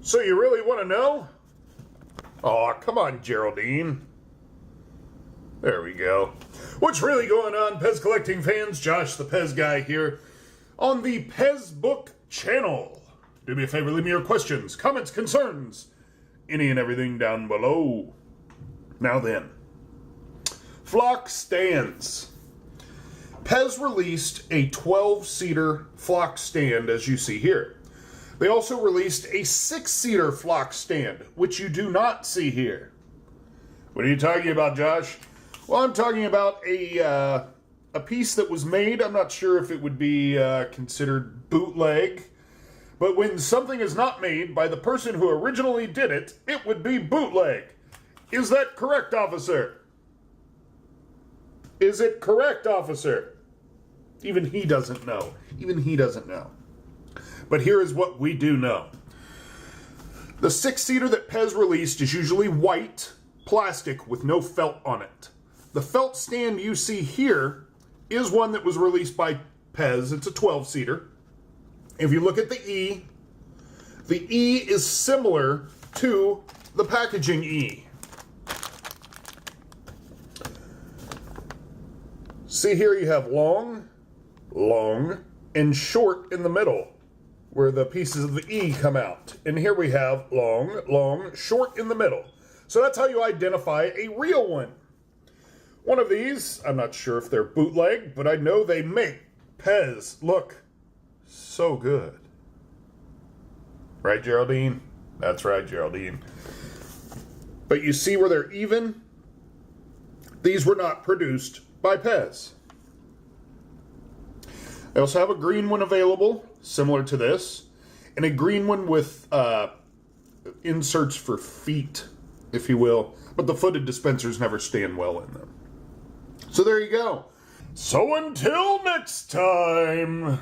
So you really want to know? Aw, come on, Geraldine. There we go. What's really going on, PEZ collecting fans? Josh, the PEZ guy here, on the PEZ Book channel. Do me a favor, leave me your questions, comments, concerns, any and everything down below. Now then, flock stands. PEZ released a 12-seater flock stand, as you see here. They also released a 6-seater flock stand, which you do not see here. What are you talking about, Josh? Well, I'm talking about a piece that was made. I'm not sure if it would be considered bootleg, but when something is not made by the person who originally did it, it would be bootleg. Is that correct, officer? Is it correct, officer? Even he doesn't know. Even he doesn't know. But here is what we do know. The 6-seater that PEZ released is usually white plastic with no felt on it. The felt stand you see here is one that was released by PEZ. It's a 12-seater. If you look at the E is similar to the packaging E. See here you have long, and short in the middle, where the pieces of the E come out. And here we have long, short in the middle. So that's how you identify a real one. One of these, I'm not sure if they're bootleg, but I know they make PEZ look so good. Right, Geraldine? That's right, Geraldine. But you see where they're even? These were not produced by PEZ. They also have a green one available, similar to this, and a green one with inserts for feet, if you will. But the footed dispensers never stand well in them. So there you go. So until next time.